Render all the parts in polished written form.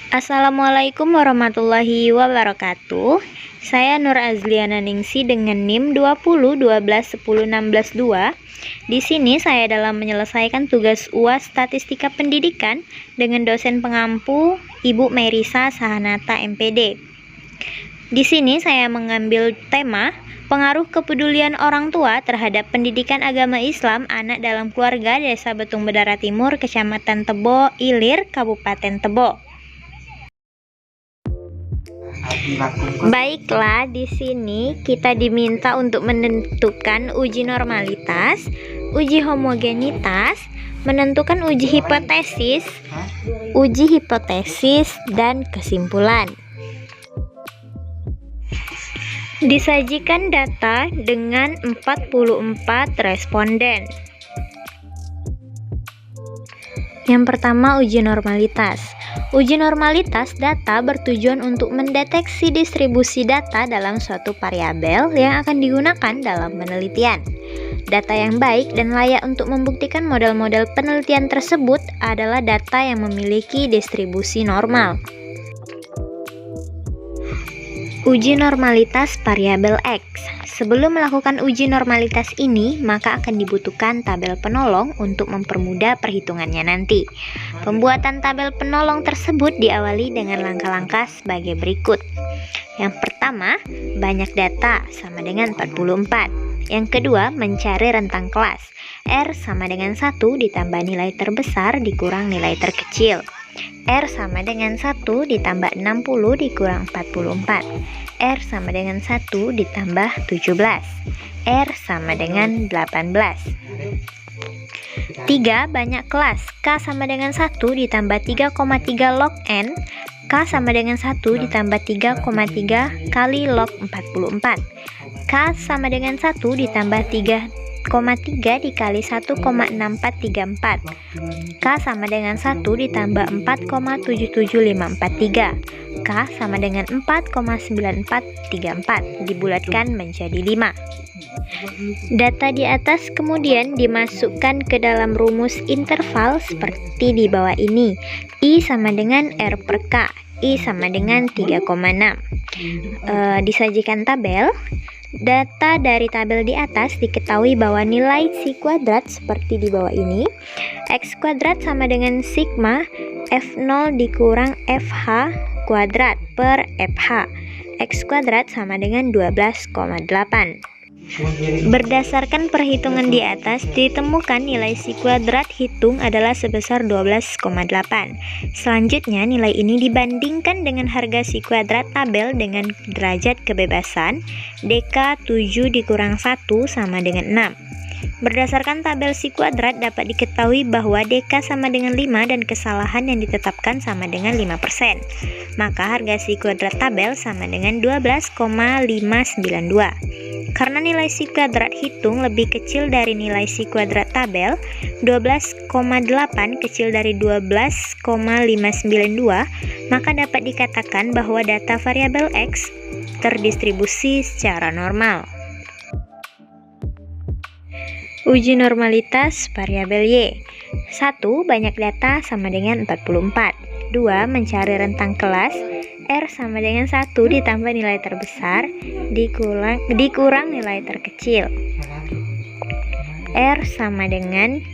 Assalamualaikum warahmatullahi wabarakatuh. Saya Nur Azliana Ningsi dengan NIM 20 12 10 16 2. Di sini saya dalam menyelesaikan tugas UAS Statistika Pendidikan dengan dosen pengampu Ibu Merisa Sahanata MPD. Di sini saya mengambil tema pengaruh kepedulian orang tua terhadap pendidikan agama Islam anak dalam keluarga Desa Betung Bedara Timur, Kecamatan Tebo Ilir, Kabupaten Tebo. Baiklah, di sini kita diminta untuk menentukan uji normalitas, uji homogenitas, menentukan uji hipotesis, dan kesimpulan. Disajikan data dengan 44 responden. Yang pertama, uji normalitas. Uji normalitas data bertujuan untuk mendeteksi distribusi data dalam suatu variabel yang akan digunakan dalam penelitian. Data yang baik dan layak untuk membuktikan model-model penelitian tersebut adalah data yang memiliki distribusi normal. Uji normalitas variabel X. Sebelum melakukan uji normalitas ini, maka akan dibutuhkan tabel penolong untuk mempermudah perhitungannya nanti. Pembuatan tabel penolong tersebut diawali dengan langkah-langkah sebagai berikut. Yang pertama, banyak data sama dengan 44. Yang kedua, mencari rentang kelas. R sama dengan 1 ditambah nilai terbesar dikurang nilai terkecil. R sama dengan 1 ditambah 60 dikurang 44. R sama dengan 1 ditambah 17. R sama dengan 18. 3. Banyak kelas. K sama dengan 1 ditambah 3,3 log N. K sama dengan 1 ditambah 3,3 kali log 44. K sama dengan 1 ditambah 3,3 dikali 1,6434. K sama dengan 1 ditambah 4,77543. K sama dengan 4,9434 dibulatkan menjadi 5. Data di atas kemudian dimasukkan ke dalam rumus interval seperti di bawah ini. I sama dengan R per K. I sama dengan 3,6. Disajikan tabel. Data dari tabel di atas diketahui bahwa nilai si kuadrat seperti di bawah ini. X kuadrat sama dengan sigma F0 dikurang FH kuadrat per FH. X kuadrat sama dengan 12,8. Berdasarkan perhitungan di atas, ditemukan nilai si kuadrat hitung adalah sebesar 12,8. Selanjutnya, nilai ini dibandingkan dengan harga si kuadrat tabel dengan derajat kebebasan, DK 7 dikurang 1 sama dengan 6. Berdasarkan tabel si kuadrat dapat diketahui bahwa DK sama dengan 5 dan kesalahan yang ditetapkan sama dengan 5%. Maka harga si kuadrat tabel sama dengan 12,592. Karena nilai si kuadrat hitung lebih kecil dari nilai si kuadrat tabel, 12,8 kecil dari 12,592, maka dapat dikatakan bahwa data variabel X terdistribusi secara normal. Uji normalitas variabel Y. 1. Banyak data sama dengan 44. 2. Mencari rentang kelas. R sama dengan 1 ditambah nilai terbesar dikurang nilai terkecil. R sama dengan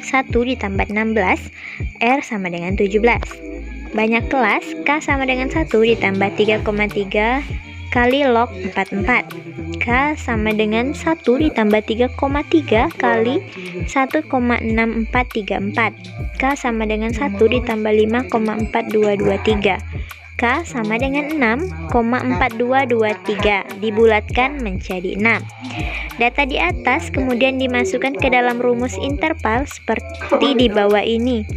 1 ditambah 16. R sama dengan 17. Banyak kelas. K sama dengan 1 ditambah 3,3 kali log 44. K sama dengan 1 ditambah 3,3 kali 1,6434. K sama dengan 1 ditambah 5,4223. K sama dengan 6,4223 dibulatkan menjadi 6. Data di atas kemudian dimasukkan ke dalam rumus interval seperti di bawah ini.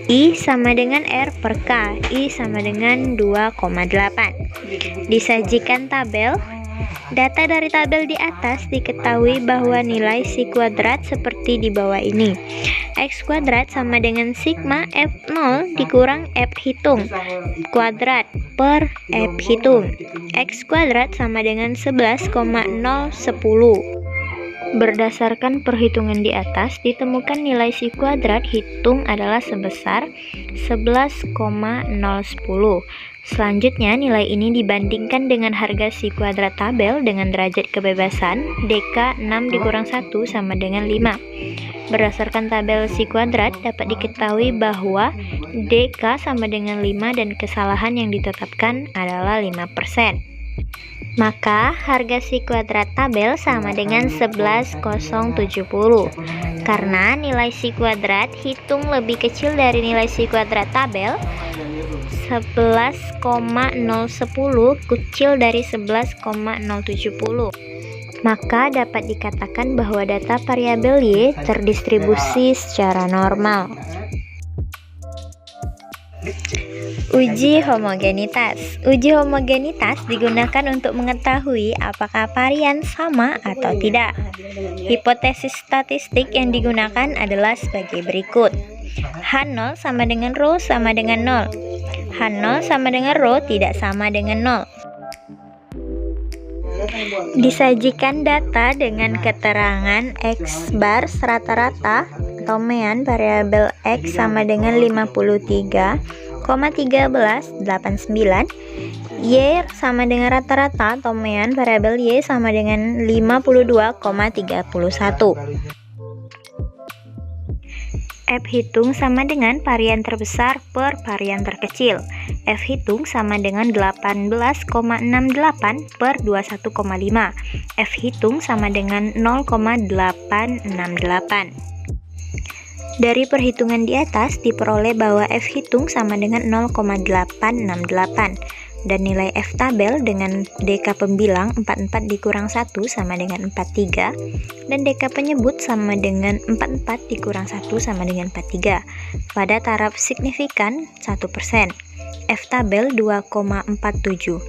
I sama dengan R per K. I sama dengan 2,8. Disajikan tabel. Data dari tabel di atas diketahui bahwa nilai si kuadrat seperti di bawah ini. X kuadrat sama dengan sigma F0 dikurang F hitung kuadrat per F hitung. X kuadrat sama dengan 11,010. Berdasarkan perhitungan di atas, ditemukan nilai si kuadrat hitung adalah sebesar 11,010. Selanjutnya, nilai ini dibandingkan dengan harga si kuadrat tabel dengan derajat kebebasan, DK 6 dikurang 1 sama dengan 5. Berdasarkan tabel si kuadrat, dapat diketahui bahwa DK sama dengan 5 dan kesalahan yang ditetapkan adalah 5%. Maka harga si kuadrat tabel sama dengan 11,070. Karena nilai si kuadrat hitung lebih kecil dari nilai si kuadrat tabel, 11,010 kecil dari 11,070. Maka dapat dikatakan bahwa data variabel Y terdistribusi secara normal. Uji homogenitas. Uji homogenitas digunakan untuk mengetahui apakah varian sama atau tidak. Hipotesis statistik yang digunakan adalah sebagai berikut. H0 sama dengan rho sama dengan 0. H0 sama dengan rho tidak sama dengan 0. Disajikan data dengan keterangan X bar rata-rata atau mean variabel X sama dengan 53,1389, Y sama dengan rata-rata atau mean variabel Y sama dengan 52,31. F hitung sama dengan varian terbesar per varian terkecil. F hitung sama dengan 18,68 per 21,5. F hitung sama dengan 0,868. Dari perhitungan di atas diperoleh bahwa F hitung sama dengan 0,868 dan nilai F tabel dengan DK pembilang 44 dikurang 1 sama dengan 43 dan DK penyebut sama dengan 44 dikurang 1 sama dengan 43 pada taraf signifikan 1%. F tabel 2,47.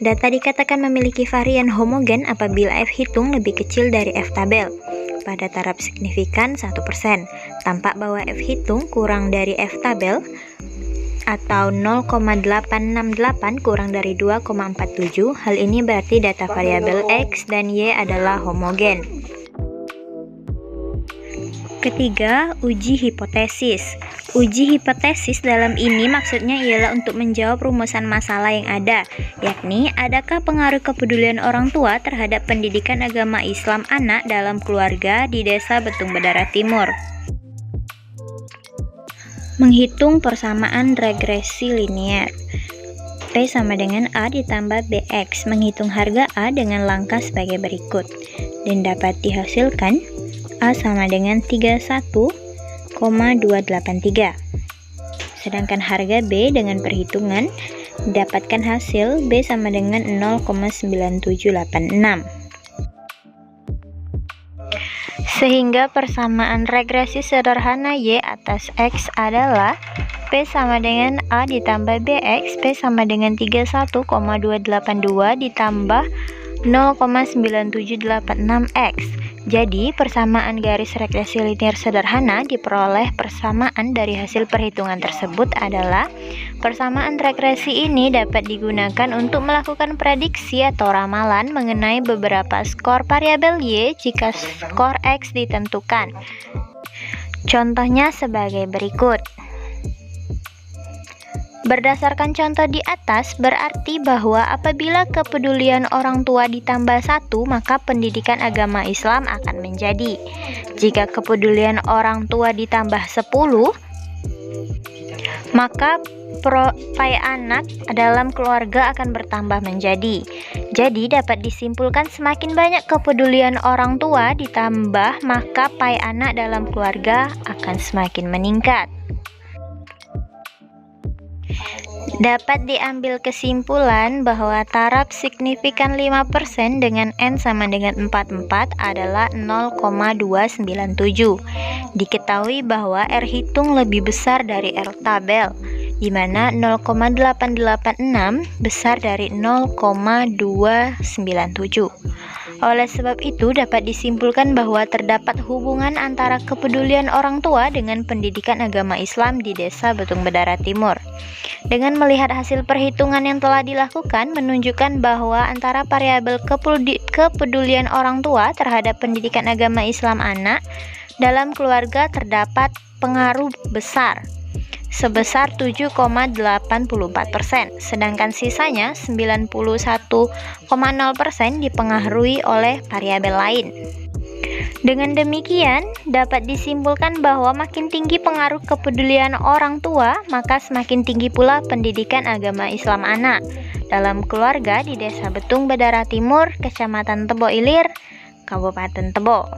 Data dikatakan memiliki varian homogen apabila F hitung lebih kecil dari F tabel pada taraf signifikan 1%. Tampak bahwa F hitung kurang dari F tabel atau 0,868 kurang dari 2,47. Hal ini berarti data variabel X dan Y adalah homogen. Ketiga, uji hipotesis. Uji hipotesis dalam ini maksudnya ialah untuk menjawab rumusan masalah yang ada, yakni adakah pengaruh kepedulian orang tua terhadap pendidikan agama Islam anak dalam keluarga di desa Betung Bedara Timur. Menghitung persamaan regresi linear. P sama dengan A ditambah BX. Menghitung harga A dengan langkah sebagai berikut. Dan dapat dihasilkan A sama dengan 31,283. Sedangkan harga B dengan perhitungan dapatkan hasil B sama dengan 0,9786. Sehingga persamaan regresi sederhana Y atas X adalah P sama dengan A ditambah BX, P sama dengan 31,282 ditambah 0,9786X. Jadi, persamaan garis regresi linear sederhana diperoleh persamaan dari hasil perhitungan tersebut adalah persamaan regresi ini dapat digunakan untuk melakukan prediksi atau ramalan mengenai beberapa skor variabel Y jika skor X ditentukan. Contohnya sebagai berikut. Berdasarkan contoh di atas, berarti bahwa apabila kepedulian orang tua ditambah 1, maka pendidikan agama Islam akan menjadi. Jika kepedulian orang tua ditambah 10, maka pai anak dalam keluarga akan bertambah menjadi. Jadi dapat disimpulkan semakin banyak kepedulian orang tua ditambah, maka pai anak dalam keluarga akan semakin meningkat. Dapat diambil kesimpulan bahwa taraf signifikan 5% dengan N sama dengan 44 adalah 0,297. Diketahui bahwa R hitung lebih besar dari R tabel, di mana 0,886 besar dari 0,297. Oleh sebab itu, dapat disimpulkan bahwa terdapat hubungan antara kepedulian orang tua dengan pendidikan agama Islam di Desa Betung Bedara Timur. Dengan melihat hasil perhitungan yang telah dilakukan, menunjukkan bahwa antara variabel kepedulian orang tua terhadap pendidikan agama Islam anak dalam keluarga terdapat pengaruh besar sebesar 7,84%, sedangkan sisanya 91,0% dipengaruhi oleh variabel lain. Dengan demikian, dapat disimpulkan bahwa makin tinggi pengaruh kepedulian orang tua, maka semakin tinggi pula pendidikan agama Islam anak dalam keluarga di Desa Betung Bedara Timur, Kecamatan Tebo Ilir, Kabupaten Tebo.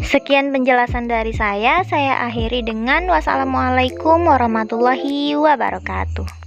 Sekian penjelasan dari saya akhiri dengan wassalamualaikum warahmatullahi wabarakatuh.